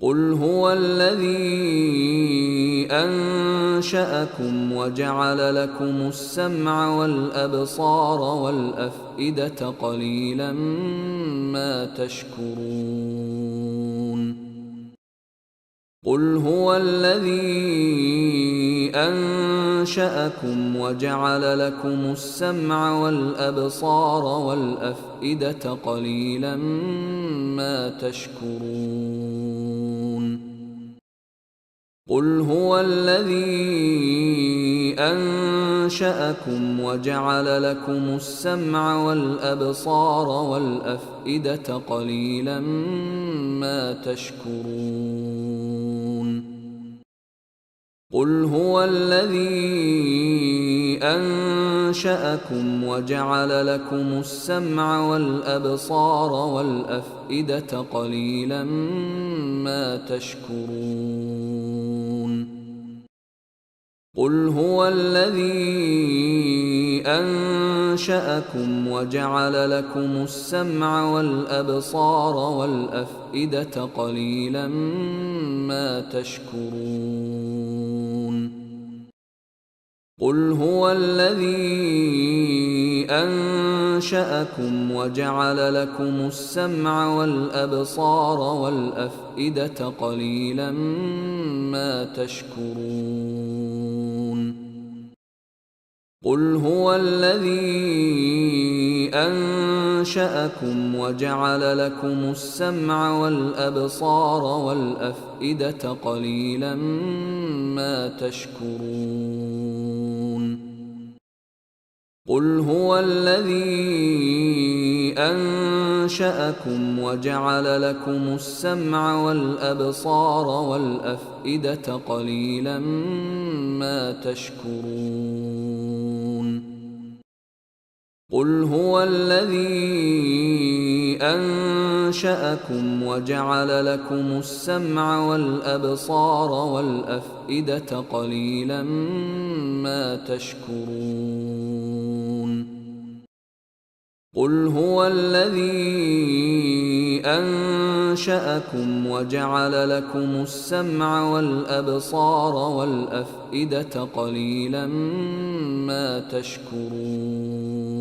قل هو الذي أنشأكم وجعل لكم السمع والأبصار والأفئدة قليلا ما تشكرون قل هو الذي أنشأكم وجعل لكم السمع والأبصار والأفئدة قليلا ما تشكرون قل هو الذي أنشأكم وجعل لكم السمع والأبصار والأفئدة قليلا ما تشكرون قل هو الذي أنشأكم وجعل لكم السمع والأبصار والأفئدة قليلا ما تشكرون قل هو الذي أنشأكم وجعل لكم السمع والأبصار والأفئدة قليلا ما تشكرون قل هو الذي أنشأكم وجعل لكم السمع والأبصار والأفئدة قليلا ما تشكرون قل هو الذي أنشأكم وجعل لكم السمع والأبصار والأفئدة قليلا ما تشكرون قل هو الذي أنشأكم وجعل لكم السمع والأبصار والأفئدة قليلا ما تشكرون قل هو الذي أنشأكم وجعل لكم السمع والأبصار والأفئدة قليلا ما تشكرون قل هو الذي أنشأكم وجعل لكم السمع والأبصار والأفئدة قليلا ما تشكرون